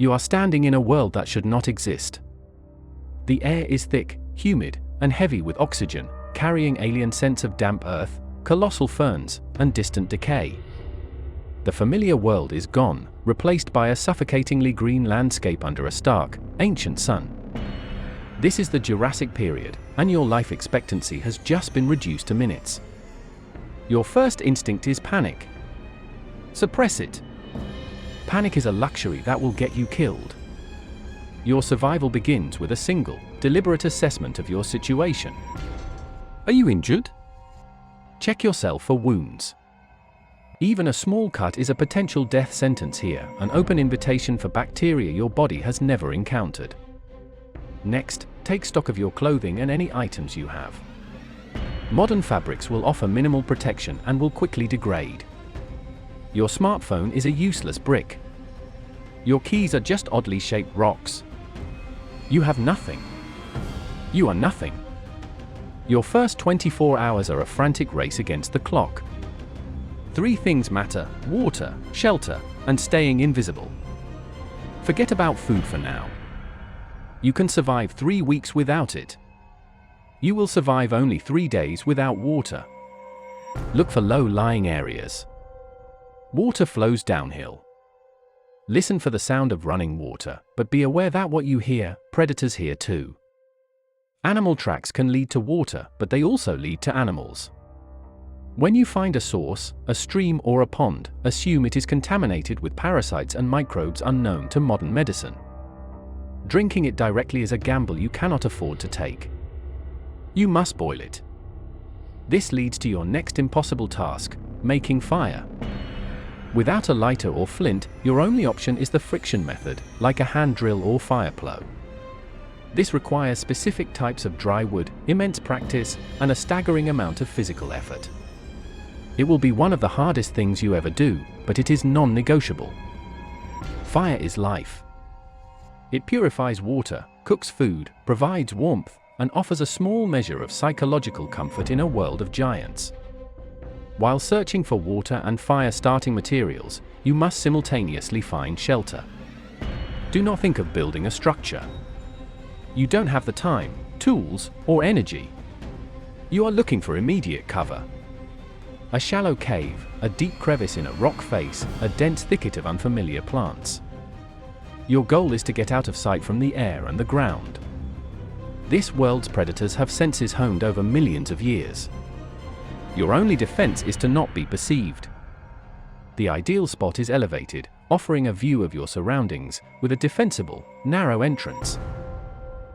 You are standing in a world that should not exist. The air is thick, humid, and heavy with oxygen, carrying alien scents of damp earth, colossal ferns, and distant decay. The familiar world is gone, replaced by a suffocatingly green landscape under a stark, ancient sun. This is the Jurassic period, and your life expectancy has just been reduced to minutes. Your first instinct is panic. Suppress it. Panic is a luxury that will get you killed. Your survival begins with a single, deliberate assessment of your situation. Are you injured? Check yourself for wounds. Even a small cut is a potential death sentence here, an open invitation for bacteria your body has never encountered. Next, take stock of your clothing and any items you have. Modern fabrics will offer minimal protection and will quickly degrade. Your smartphone is a useless brick. Your keys are just oddly shaped rocks. You have nothing. You are nothing. Your first 24 hours are a frantic race against the clock. 3 things matter: water, shelter, and staying invisible. Forget about food for now. You can survive 3 weeks without it. You will survive only 3 days without water. Look for low-lying areas. Water flows downhill. Listen for the sound of running water, but be aware that what you hear, predators hear too. Animal tracks can lead to water, but they also lead to animals. When you find a source, a stream or a pond, assume it is contaminated with parasites and microbes unknown to modern medicine. Drinking it directly is a gamble you cannot afford to take. You must boil it. This leads to your next impossible task: making fire. Without a lighter or flint, your only option is the friction method, like a hand drill or fire plow. This requires specific types of dry wood, immense practice, and a staggering amount of physical effort. It will be one of the hardest things you ever do, but it is non-negotiable. Fire is life. It purifies water, cooks food, provides warmth, and offers a small measure of psychological comfort in a world of giants. While searching for water and fire-starting materials, you must simultaneously find shelter. Do not think of building a structure. You don't have the time, tools, or energy. You are looking for immediate cover. A shallow cave, a deep crevice in a rock face, a dense thicket of unfamiliar plants. Your goal is to get out of sight from the air and the ground. This world's predators have senses honed over millions of years. Your only defense is to not be perceived. The ideal spot is elevated, offering a view of your surroundings, with a defensible, narrow entrance.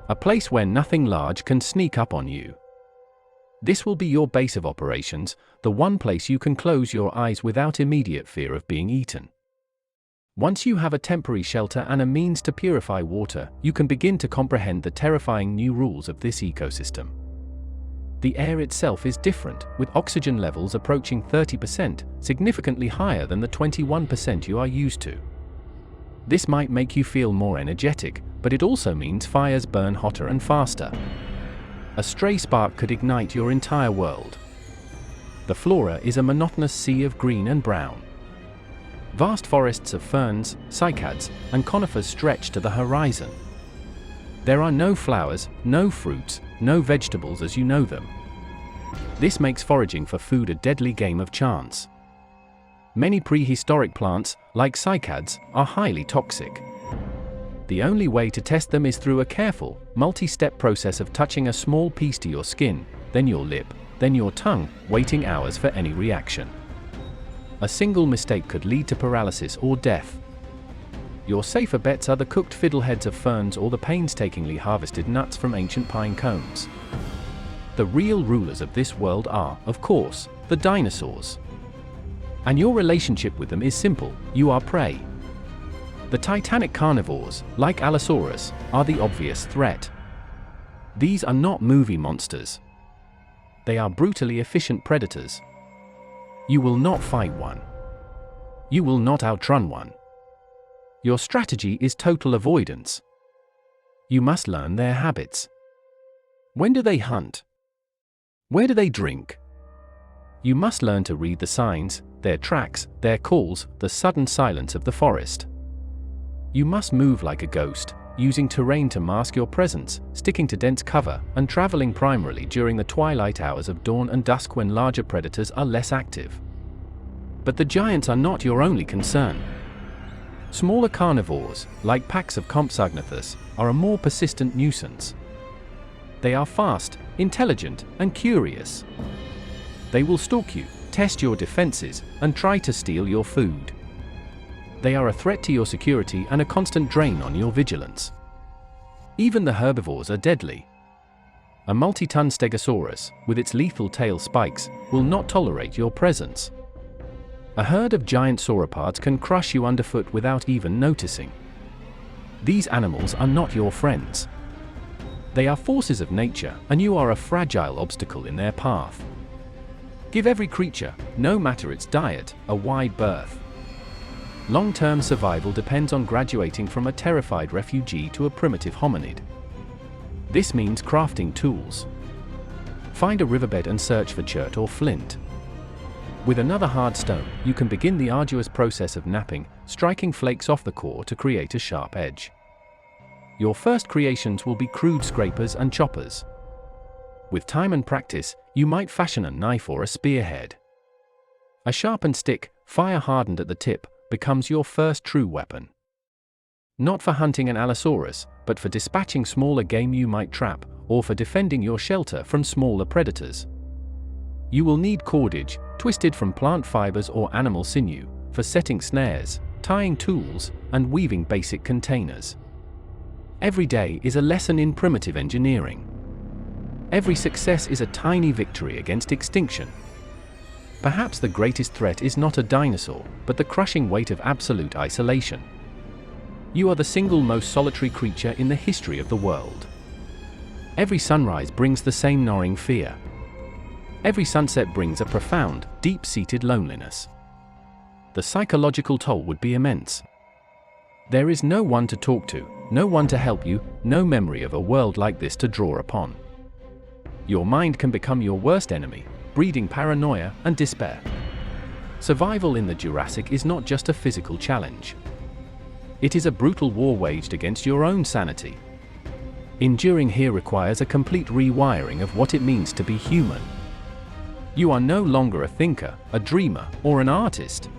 A place where nothing large can sneak up on you. This will be your base of operations, the one place you can close your eyes without immediate fear of being eaten. Once you have a temporary shelter and a means to purify water, you can begin to comprehend the terrifying new rules of this ecosystem. The air itself is different, with oxygen levels approaching 30%, significantly higher than the 21% you are used to. This might make you feel more energetic, but it also means fires burn hotter and faster. A stray spark could ignite your entire world. The flora is a monotonous sea of green and brown. Vast forests of ferns, cycads, and conifers stretch to the horizon. There are no flowers, no fruits, no vegetables as you know them. This makes foraging for food a deadly game of chance. Many prehistoric plants, like cycads, are highly toxic. The only way to test them is through a careful, multi-step process of touching a small piece to your skin, then your lip, then your tongue, waiting hours for any reaction. A single mistake could lead to paralysis or death. Your safer bets are the cooked fiddleheads of ferns or the painstakingly harvested nuts from ancient pine cones. The real rulers of this world are, of course, the dinosaurs. And your relationship with them is simple: you are prey. The titanic carnivores, like Allosaurus, are the obvious threat. These are not movie monsters. They are brutally efficient predators. You will not fight one. You will not outrun one. Your strategy is total avoidance. You must learn their habits. When do they hunt? Where do they drink? You must learn to read the signs, their tracks, their calls, the sudden silence of the forest. You must move like a ghost, using terrain to mask your presence, sticking to dense cover, and traveling primarily during the twilight hours of dawn and dusk when larger predators are less active. But the giants are not your only concern. Smaller carnivores, like packs of Compsognathus, are a more persistent nuisance. They are fast, intelligent, and curious. They will stalk you, test your defenses, and try to steal your food. They are a threat to your security and a constant drain on your vigilance. Even the herbivores are deadly. A multi-ton Stegosaurus, with its lethal tail spikes, will not tolerate your presence. A herd of giant sauropods can crush you underfoot without even noticing. These animals are not your friends. They are forces of nature, and you are a fragile obstacle in their path. Give every creature, no matter its diet, a wide berth. Long-term survival depends on graduating from a terrified refugee to a primitive hominid. This means crafting tools. Find a riverbed and search for chert or flint. With another hard stone, you can begin the arduous process of knapping, striking flakes off the core to create a sharp edge. Your first creations will be crude scrapers and choppers. With time and practice, you might fashion a knife or a spearhead. A sharpened stick, fire-hardened at the tip, becomes your first true weapon. Not for hunting an Allosaurus, but for dispatching smaller game you might trap, or for defending your shelter from smaller predators. You will need cordage, twisted from plant fibers or animal sinew, for setting snares, tying tools, and weaving basic containers. Every day is a lesson in primitive engineering. Every success is a tiny victory against extinction. Perhaps the greatest threat is not a dinosaur, but the crushing weight of absolute isolation. You are the single most solitary creature in the history of the world. Every sunrise brings the same gnawing fear. Every sunset brings a profound, deep-seated loneliness. The psychological toll would be immense. There is no one to talk to, no one to help you, no memory of a world like this to draw upon. Your mind can become your worst enemy, breeding paranoia and despair. Survival in the Jurassic is not just a physical challenge. It is a brutal war waged against your own sanity. Enduring here requires a complete rewiring of what it means to be human. You are no longer a thinker, a dreamer, or an artist.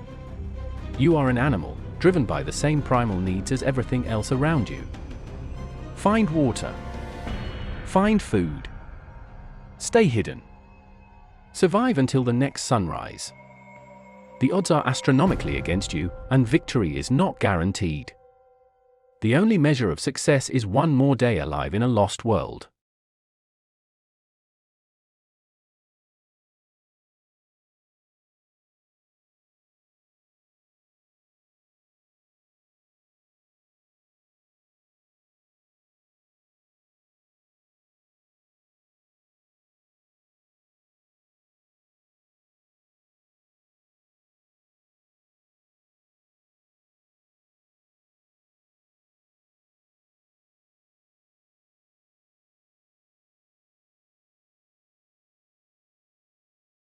You are an animal, driven by the same primal needs as everything else around you. Find water. Find food. Stay hidden. Survive until the next sunrise. The odds are astronomically against you, and victory is not guaranteed. The only measure of success is one more day alive in a lost world.